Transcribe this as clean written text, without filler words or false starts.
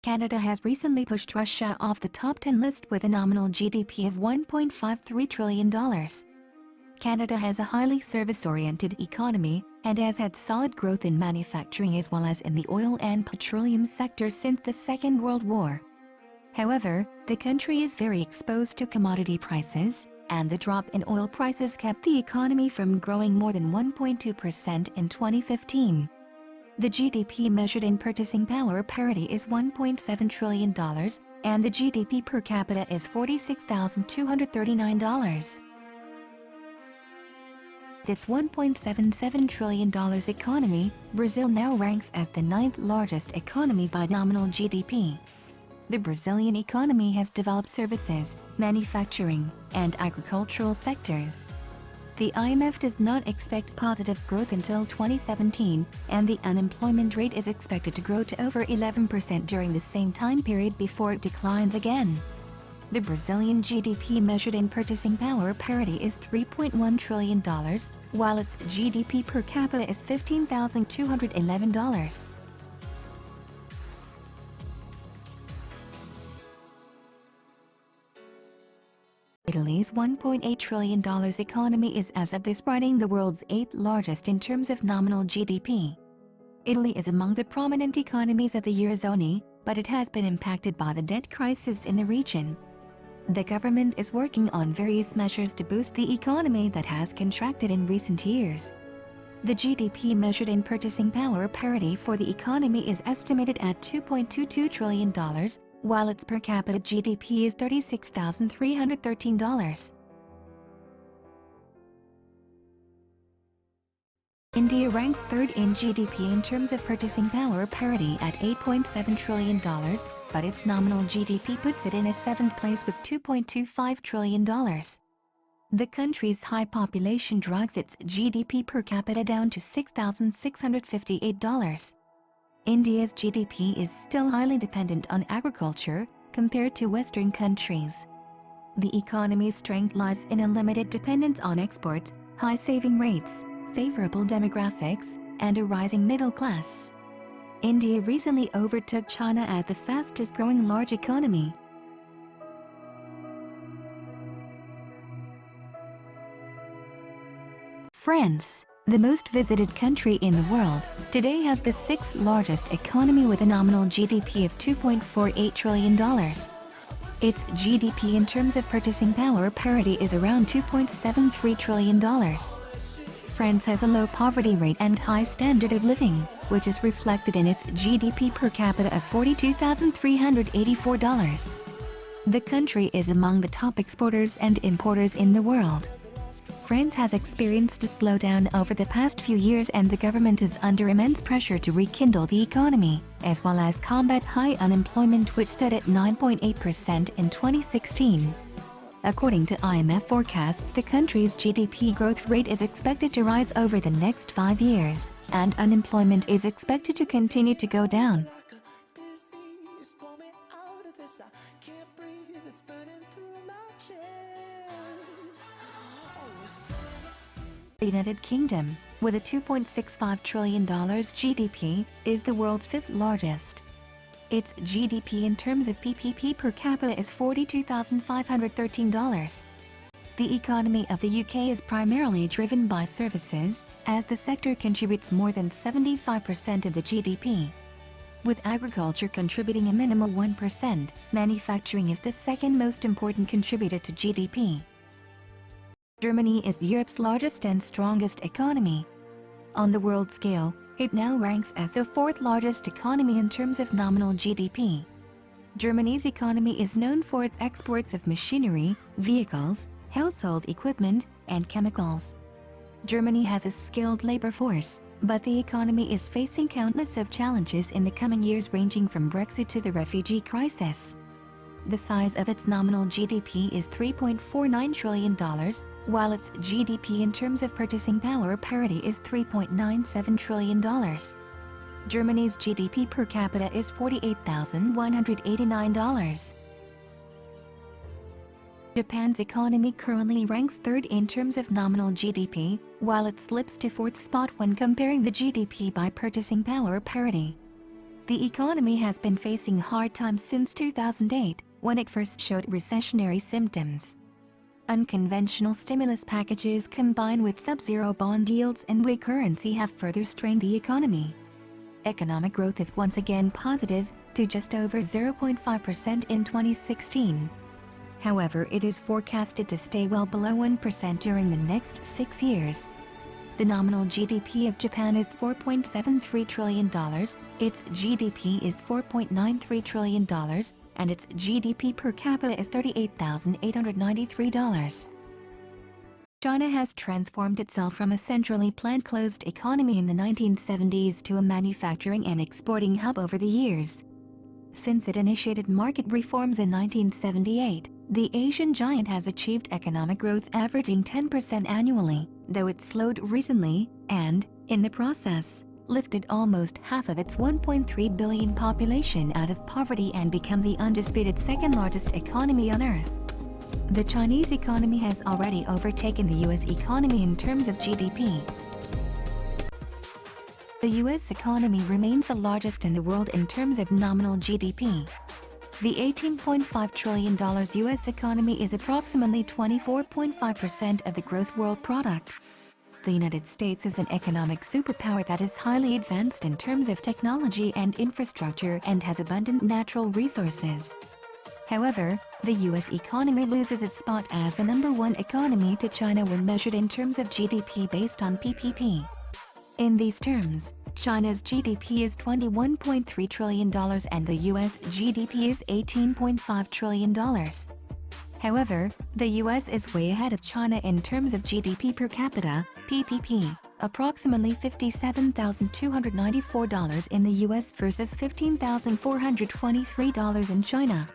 Canada has recently pushed Russia off the top 10 list with a nominal GDP of $1.53 trillion. Canada has a highly service-oriented economy and has had solid growth in manufacturing as well as in the oil and petroleum sector since the Second World War. However, the country is very exposed to commodity prices, and the drop in oil prices kept the economy from growing more than 1.2% in 2015. The GDP measured in purchasing power parity is $1.7 trillion, and the GDP per capita is $46,239. With its $1.77 trillion economy, Brazil now ranks as the 9th largest economy by nominal GDP. The Brazilian economy has developed services, manufacturing, and agricultural sectors. The IMF does not expect positive growth until 2017, and the unemployment rate is expected to grow to over 11% during the same time period before it declines again. The Brazilian GDP measured in purchasing power parity is $3.1 trillion, while its GDP per capita is $15,211. Italy's $1.8 trillion economy is, as of this writing, the world's 8th largest in terms of nominal GDP. Italy is among the prominent economies of the Eurozone, but it has been impacted by the debt crisis in the region. The government is working on various measures to boost the economy that has contracted in recent years. The GDP measured in purchasing power parity for the economy is estimated at $2.22 trillion, while its per capita GDP is $36,313. India ranks 3rd in GDP in terms of purchasing power parity at $8.7 trillion, but its nominal GDP puts it in a 7th place with $2.25 trillion. The country's high population drags its GDP per capita down to $6,658. India's GDP is still highly dependent on agriculture compared to Western countries. The economy's strength lies in a limited dependence on exports, high saving rates, favorable demographics, and a rising middle class. India recently overtook China as the fastest-growing large economy. France, the most visited country in the world, today has the 6th largest economy with a nominal GDP of $2.48 trillion. Its GDP in terms of purchasing power parity is around $2.73 trillion. France has a low poverty rate and high standard of living, which is reflected in its GDP per capita of $42,384. The country is among the top exporters and importers in the world. France has experienced a slowdown over the past few years, and the government is under immense pressure to rekindle the economy, as well as combat high unemployment, which stood at 9.8% in 2016. According to IMF forecasts, the country's GDP growth rate is expected to rise over the next 5 years, and unemployment is expected to continue to go down. The United Kingdom, with a $2.65 trillion GDP, is the world's 5th largest. Its GDP in terms of PPP per capita is $42,513. The economy of the UK is primarily driven by services, as the sector contributes more than 75% of the GDP. With agriculture contributing a minimal 1%, manufacturing is the 2nd most important contributor to GDP. Germany is Europe's largest and strongest economy. On the world scale, it now ranks as the 4th largest economy in terms of nominal GDP. Germany's economy is known for its exports of machinery, vehicles, household equipment, and chemicals. Germany has a skilled labor force, but the economy is facing countless of challenges in the coming years, ranging from Brexit to the refugee crisis. The size of its nominal GDP is $3.49 trillion, while its GDP in terms of purchasing power parity is $3.97 trillion. Germany's GDP per capita is $48,189. Japan's economy currently ranks third in terms of nominal GDP, while it slips to fourth spot when comparing the GDP by purchasing power parity. The economy has been facing hard times since 2008, when it first showed recessionary symptoms. Unconventional stimulus packages combined with sub-zero bond yields and weak currency have further strained the economy. Economic growth is once again positive, to just over 0.5% in 2016. However, it is forecasted to stay well below 1% during the next 6 years. The nominal GDP of Japan is $4.73 trillion, its GDP is $4.93 trillion, and its GDP per capita is $38,893. China has transformed itself from a centrally planned closed economy in the 1970s to a manufacturing and exporting hub over the years. Since it initiated market reforms in 1978, the Asian giant has achieved economic growth averaging 10% annually, though it slowed recently and, in the process, lifted almost half of its 1.3 billion population out of poverty and become the undisputed second-largest economy on Earth. The Chinese economy has already overtaken the US economy in terms of GDP. The US economy remains the largest in the world in terms of nominal GDP. The $18.5 trillion US economy is approximately 24.5% of the gross world product. The United States is an economic superpower that is highly advanced in terms of technology and infrastructure and has abundant natural resources. However, the US economy loses its spot as the #1 economy to China when measured in terms of GDP based on PPP. In these terms, China's GDP is $21.3 trillion and the US GDP is $18.5 trillion. However, the US is way ahead of China in terms of GDP per capita, PPP, approximately $57,294 in the US versus $15,423 in China.